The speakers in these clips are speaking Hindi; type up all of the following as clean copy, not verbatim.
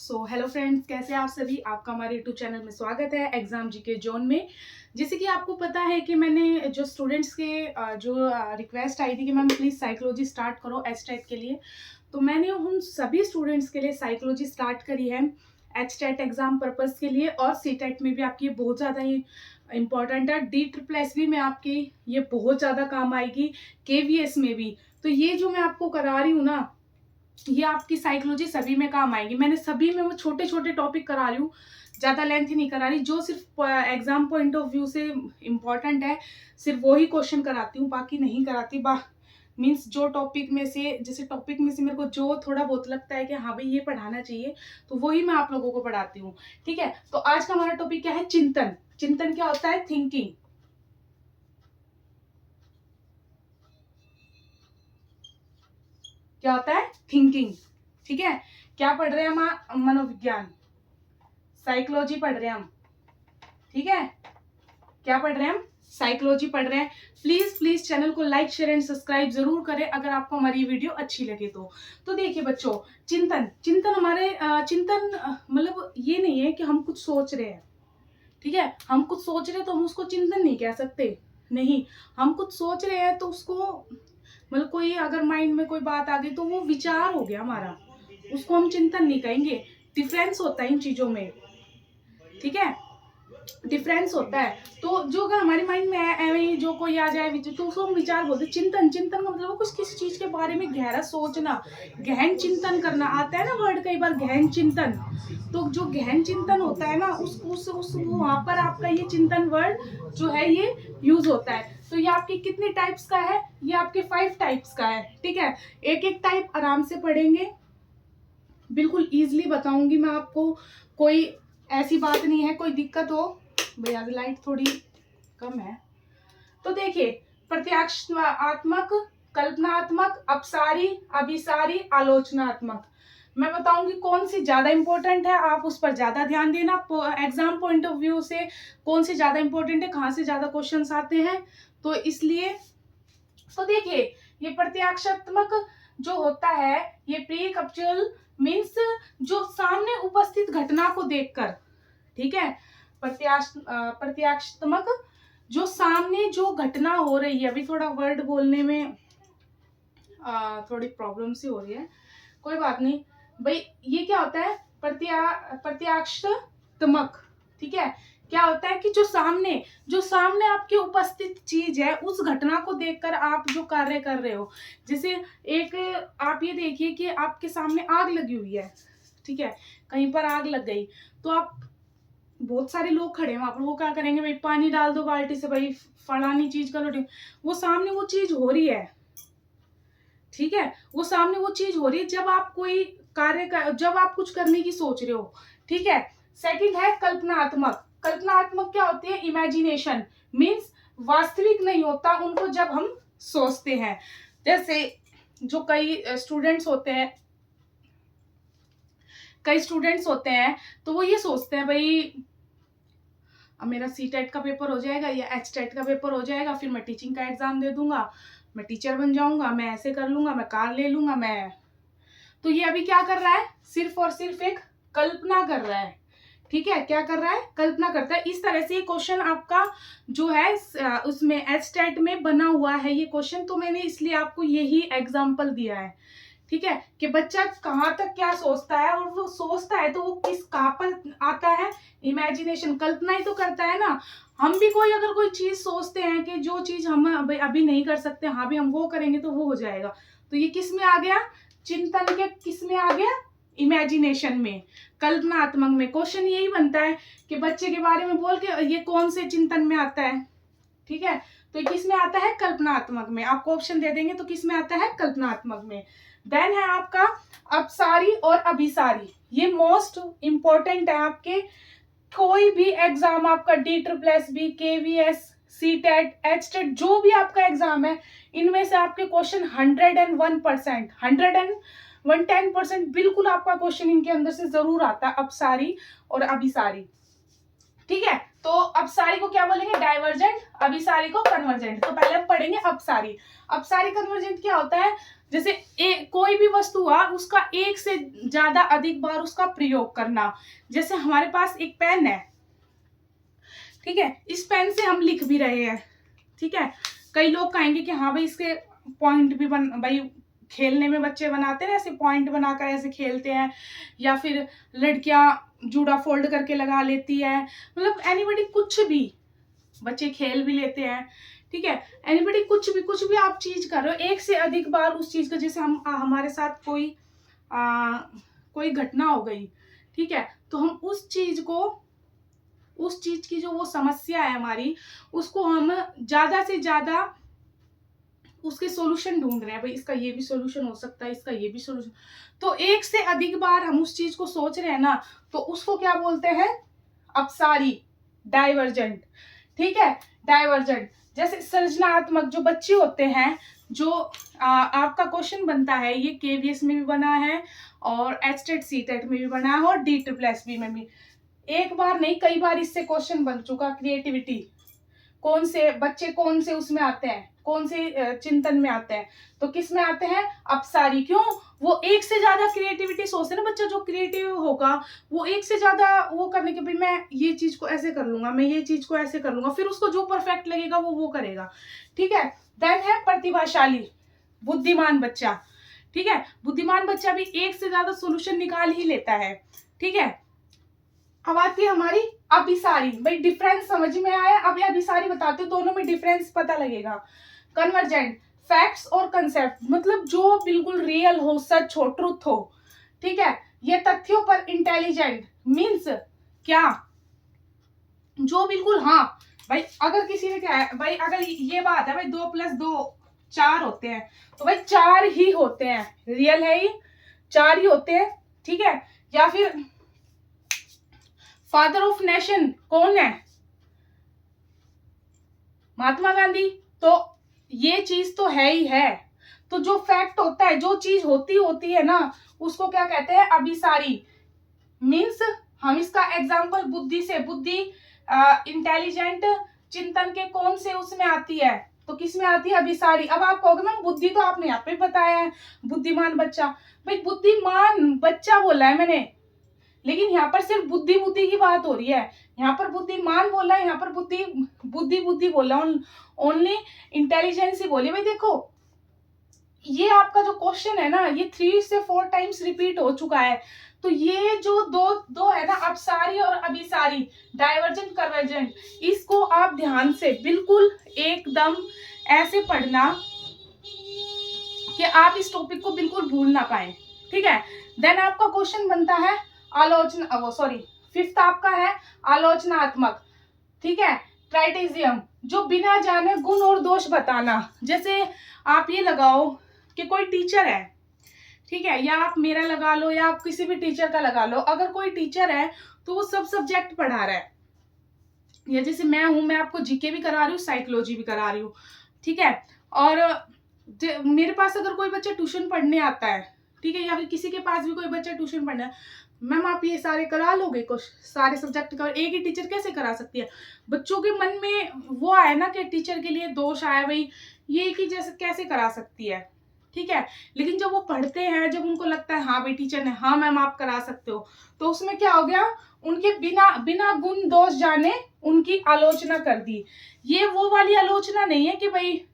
हेलो फ्रेंड्स, कैसे आप सभी। आपका हमारे यूट्यूब चैनल में स्वागत है एग्जाम जीके जोन में। जैसे कि आपको पता है कि मैंने जो स्टूडेंट्स के जो रिक्वेस्ट आई थी कि मैम प्लीज़ साइकोलॉजी स्टार्ट करो एचटेट के लिए, तो मैंने उन सभी स्टूडेंट्स के लिए साइकोलॉजी स्टार्ट करी है एचटेट एग्जाम पर्पस के लिए। और सीटेट में भी आपकी बहुत ज़्यादा ही इंपॉर्टेंट है। DSSS में आपकी ये बहुत ज़्यादा काम आएगी, KVS में भी। तो ये जो मैं आपको करा रही हूँ ना, ये आपकी साइकोलॉजी सभी में काम आएगी। मैंने सभी में वो छोटे छोटे टॉपिक करा रही हूँ, ज़्यादा लेंथ ही नहीं करा रही। जो सिर्फ एग्जाम पॉइंट ऑफ व्यू से इम्पॉर्टेंट है सिर्फ वो ही क्वेश्चन कराती हूँ, बाकी नहीं कराती। मीन्स जो टॉपिक में से, जैसे टॉपिक में से मेरे को जो थोड़ा बहुत लगता है कि हाँ भाई ये पढ़ाना चाहिए, तो वही मैं आप लोगों को पढ़ाती हूँ। ठीक है, तो आज का हमारा टॉपिक क्या है? चिंतन। चिंतन क्या होता है? थिंकिंग। क्या होता है? थिंकिंग। ठीक है, क्या पढ़ रहे हैं हम? मनोविज्ञान, साइकोलॉजी पढ़ रहे हैं हम। ठीक है, क्या पढ़ रहे हैं हम? साइकोलॉजी पढ़ रहे हैं। प्लीज प्लीज चैनल को लाइक शेयर एंड सब्सक्राइब जरूर करें अगर आपको हमारी वीडियो अच्छी लगे तो देखिए बच्चों, चिंतन चिंतन हमारे चिंतन मतलब ये नहीं है कि हम कुछ सोच रहे हैं। ठीक है, हम कुछ सोच रहे हैं तो हम उसको चिंतन नहीं कह सकते। नहीं, हम कुछ सोच रहे हैं तो उसको मतलब कोई अगर माइंड में कोई बात आ गई तो वो विचार हो गया हमारा, उसको हम चिंतन नहीं कहेंगे। डिफरेंस होता है इन चीजों में। ठीक है, डिफरेंस होता है। तो जो अगर हमारे माइंड में है जो कोई आ जाए तो उसको हम विचार बोलते हैं। चिंतन, चिंतन का मतलब कुछ किसी चीज के बारे में गहरा सोचना, गहन चिंतन करना। आता है ना वर्ड कई बार, गहन चिंतन। तो जो गहन चिंतन होता है ना, उस वहां पर आपका ये चिंतन वर्ड जो है ये यूज होता है। तो ये आपके कितने टाइप्स का है? ये आपके 5 टाइप्स का है। ठीक है, एक एक टाइप आराम से पढ़ेंगे, बिल्कुल इजीली बताऊंगी मैं आपको। कोई ऐसी बात नहीं है कोई दिक्कत हो। भैया अभी लाइट थोड़ी कम है। तो देखिए, प्रत्यात्मक, कल्पनात्मक, अपसारी, अभिसारी, आलोचनात्मक। मैं बताऊंगी कौन सी ज्यादा इंपॉर्टेंट है, आप उस पर ज्यादा ध्यान देना। एग्जाम पॉइंट ऑफ व्यू से कौन सी ज्यादा इंपॉर्टेंट है, कहाँ से ज्यादा क्वेश्चंस आते हैं, तो इसलिए। तो देखिए, ये प्रत्याक्षात्मक जो होता है, ये प्री कैप्चुअल मीन्स जो सामने उपस्थित घटना को देखकर। ठीक है, प्रत्याक्षात्मक जो सामने जो घटना हो रही है। अभी थोड़ा वर्ड बोलने में थोड़ी प्रॉब्लम सी हो रही है, कोई बात नहीं भाई। ये क्या होता है? प्रत्याक्षात्मक। ठीक है, क्या होता है कि जो सामने आपके उपस्थित चीज है, उस घटना को देखकर आप जो कार्य कर रहे हो। जैसे एक आप ये देखिए कि आपके सामने आग लगी हुई है। ठीक है, कहीं पर आग लग गई तो आप, बहुत सारे लोग खड़े हैं वहां पर, वो क्या करेंगे? भाई पानी डाल दो बाल्टी से, भाई फलानी चीज करो। वो सामने वो चीज हो रही है। ठीक है, वो सामने वो चीज हो रही है जब आप कोई जब आप कुछ करने की सोच रहे हो। ठीक है, सेकंड है कल्पनात्मक। कल्पनात्मक क्या होती है? इमेजिनेशन मीन्स वास्तविक नहीं होता उनको जब हम सोचते हैं। जैसे जो कई स्टूडेंट्स होते हैं तो वो ये सोचते हैं, भाई अब मेरा सीटेट का पेपर हो जाएगा या एचटेट का पेपर हो जाएगा, फिर मैं टीचिंग का एग्जाम दे दूंगा, मैं टीचर बन जाऊंगा, मैं ऐसे कर लूंगा, मैं कार ले लूंगा मैं। तो ये अभी क्या कर रहा है? सिर्फ और सिर्फ एक कल्पना कर रहा है। ठीक है, क्या कर रहा है? कल्पना करता है। इस तरह से ये क्वेश्चन आपका जो है उसमें एचटेट में बना हुआ है ये क्वेश्चन, तो मैंने इसलिए आपको यही एग्जाम्पल दिया है। ठीक है, कि बच्चा कहाँ तक क्या सोचता है, और वो सोचता है तो वो किस कहाँ पर आता है? इमेजिनेशन, कल्पना ही तो करता है ना। हम भी कोई अगर कोई चीज सोचते हैं कि जो चीज हम अभी नहीं कर सकते, हाँ भी हम वो करेंगे तो वो हो जाएगा। तो ये किस में आ गया? चिंतन के किस में आ गया? इमेजिनेशन में, कल्पनात्मक में। क्वेश्चन यही बनता है कि बच्चे के बारे में बोल के ये कौन से चिंतन में आता है। ठीक है, तो किस में आता है? कल्पनात्मक में। आपको ऑप्शन दे देंगे तो किस में आता है? कल्पनात्मक में। देन है आपका अपसारी और अभिसारी। ये मोस्ट इंपॉर्टेंट है आपके कोई भी एग्जाम, आपका DSSS, KVS, सीटेट, एचटेट, जो भी आपका एग्जाम है, इनमें से आपके क्वेश्चन 101%, 110% बिल्कुल आपका क्वेश्चन इनके अंदर से जरूर आता है, अपसारी और अभिसारी। ठीक है, तो अपसारी को क्या बोलेंगे? डाइवर्जेंट। अभिसारी को कन्वर्जेंट। तो पहले हम पढ़ेंगे अपसारी। अपसारी कन्वर्जेंट क्या होता है? जैसे कोई भी वस्तु हुआ उसका एक से ज्यादा अधिक बार उसका प्रयोग करना। जैसे हमारे पास एक पेन है, ठीक है, इस पेन से हम लिख भी रहे हैं, ठीक है। कई लोग कहेंगे कि हाँ भाई इसके पॉइंट भी भाई खेलने में बच्चे बनाते हैं ऐसे पॉइंट बनाकर ऐसे खेलते हैं, या फिर लड़कियां जूड़ा फोल्ड करके लगा लेती है, मतलब एनीबडी कुछ भी, बच्चे खेल भी लेते हैं, ठीक है। एनीबडी कुछ भी आप चीज कर रहे हो एक से अधिक बार उस चीज का, जैसे हम हमारे साथ कोई घटना हो गई, ठीक है, तो हम उस चीज की जो वो समस्या है हमारी, उसको हम ज्यादा से ज्यादा उसके सॉल्यूशन ढूंढ रहे हैं, भाई इसका ये भी सॉल्यूशन हो सकता है, इसका ये भी सॉल्यूशन, तो एक से अधिक बार हम उस चीज को सोच रहे हैं ना, तो उसको क्या बोलते हैं, अपसारी, डाइवर्जेंट, ठीक है, डाइवर्जेंट। जैसे सृजनात्मक जो बच्चे होते हैं, जो आपका क्वेश्चन बनता है, ये केवीएस में भी बना है और एचटेट सीटेट में भी बना है और DSSB में भी, एक बार नहीं कई बार इससे क्वेश्चन बन चुका। क्रिएटिविटी, कौन से बच्चे कौन से उसमें आते हैं, कौन से चिंतन में आते हैं, तो किस में आते हैं, अपसारी। क्यों, वो एक से ज्यादा क्रिएटिविटी सोचते हैं ना, बच्चा जो क्रिएटिव होगा वो एक से ज्यादा वो करने के, भाई मैं ये चीज को ऐसे कर लूंगा, मैं ये चीज को ऐसे कर लूंगा, फिर उसको जो परफेक्ट लगेगा वो करेगा, ठीक है। देन है प्रतिभाशाली, बुद्धिमान बच्चा, ठीक है, बुद्धिमान बच्चा भी एक से ज्यादा सोल्यूशन निकाल ही लेता है, ठीक है। अब आती है हमारी अभिसारी, भाई डिफरेंस समझ में आया, अब ये अभिसारी बताते हो, दोनों में डिफरेंस पता लगेगा। कन्वर्जेंट, फैक्ट्स और कंसेप्ट, मतलब जो बिल्कुल रियल हो, सच हो, ट्रुथ हो, ठीक है। ये तथ्यों पर इंटेलिजेंट मीन्स क्या, जो बिल्कुल, हाँ भाई अगर किसी ने क्या है, भाई अगर ये बात है भाई 2 + 2 4 होते हैं, तो भाई 4 ही होते हैं, रियल है ही 4 ही होते हैं, ठीक है। या फिर फादर ऑफ नेशन कौन है, महात्मा गांधी, तो ये चीज तो है ही है। तो जो फैक्ट होता है, जो चीज होती है ना, उसको क्या कहते हैं, अभिसारी। मीन्स हम इसका एग्जांपल बुद्धि से, बुद्धि इंटेलिजेंट चिंतन के कौन से उसमें आती है, तो किस में आती है, अभिसारी। अब आप कहोगे मैम बुद्धि तो आपने यहाँ पे बताया है, बुद्धिमान बच्चा, भाई बुद्धिमान बच्चा बोला है मैंने, लेकिन यहाँ पर सिर्फ बुद्धि की बात हो रही है, यहाँ पर बुद्धिमान बोला है, यहाँ पर बुद्धि बोला, ओनली इंटेलिजेंस ही बोली। भाई देखो ये आपका जो क्वेश्चन है ना, ये 3 से 4 टाइम्स रिपीट हो चुका है, तो ये जो दो है ना, अपसारी और अभिसारी, डाइवर्जेंट कन्वर्जेंट, इसको आप ध्यान से बिल्कुल एकदम ऐसे पढ़ना कि आप इस टॉपिक को बिल्कुल भूल ना पाए, ठीक है। देन आपका क्वेश्चन बनता है आलोचना, वो सॉरी 5th आपका है आलोचनात्मक, ठीक है, क्राइटेरियम, जो बिना जाने गुण और दोष बताना। जैसे आप ये लगाओ कि कोई टीचर है, ठीक है, या आप मेरा लगा लो या आप किसी भी टीचर का लगा लो, अगर कोई टीचर है तो वो सब सब्जेक्ट पढ़ा रहा है, या जैसे मैं हूं, मैं आपको जीके भी करा रही हूँ, साइकोलॉजी भी करा रही हूँ, ठीक है। और मेरे पास अगर कोई बच्चा ट्यूशन पढ़ने आता है, ठीक है, या फिर किसी के पास भी कोई बच्चा ट्यूशन पढ़ना है, मैम आप ये सारे करा लोगे, कुछ सारे सब्जेक्ट का एक ही टीचर कैसे करा सकती है। बच्चों के मन में वो आया ना कि टीचर के लिए दोष आया, भाई ये एक ही जैसे कैसे करा सकती है, ठीक है। लेकिन जब वो पढ़ते हैं, जब उनको लगता है हाँ भाई टीचर ने, हाँ मैम आप करा सकते हो, तो उसमें क्या हो गया, उनके बिना गुण दोष जाने उनकी आलोचना कर दी। ये वो वाली आलोचना नहीं है कि भाई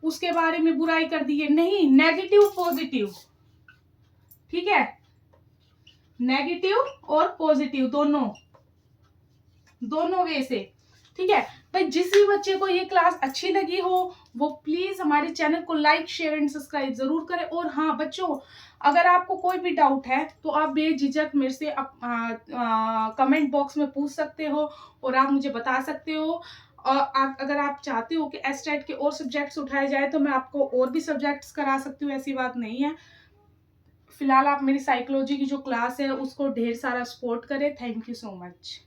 उसके बारे में बुराई कर दी है, नहीं, नेगेटिव पॉजिटिव, ठीक है, नेगेटिव और पॉजिटिव दोनों वे से, ठीक है। भाई जिस भी बच्चे को ये क्लास अच्छी लगी हो वो प्लीज हमारे चैनल को लाइक शेयर एंड सब्सक्राइब जरूर करें। और हाँ बच्चों, अगर आपको कोई भी डाउट है तो आप बेझिझक मेरे से कमेंट बॉक्स में पूछ सकते हो और आप मुझे बता सकते हो। और अगर आप चाहते हो कि एसटेट के और सब्जेक्ट्स उठाए जाए तो मैं आपको और भी सब्जेक्ट्स करा सकती हूँ, ऐसी बात नहीं है। फिलहाल आप मेरी साइकोलॉजी की जो क्लास है उसको ढेर सारा सपोर्ट करें। Thank you so much.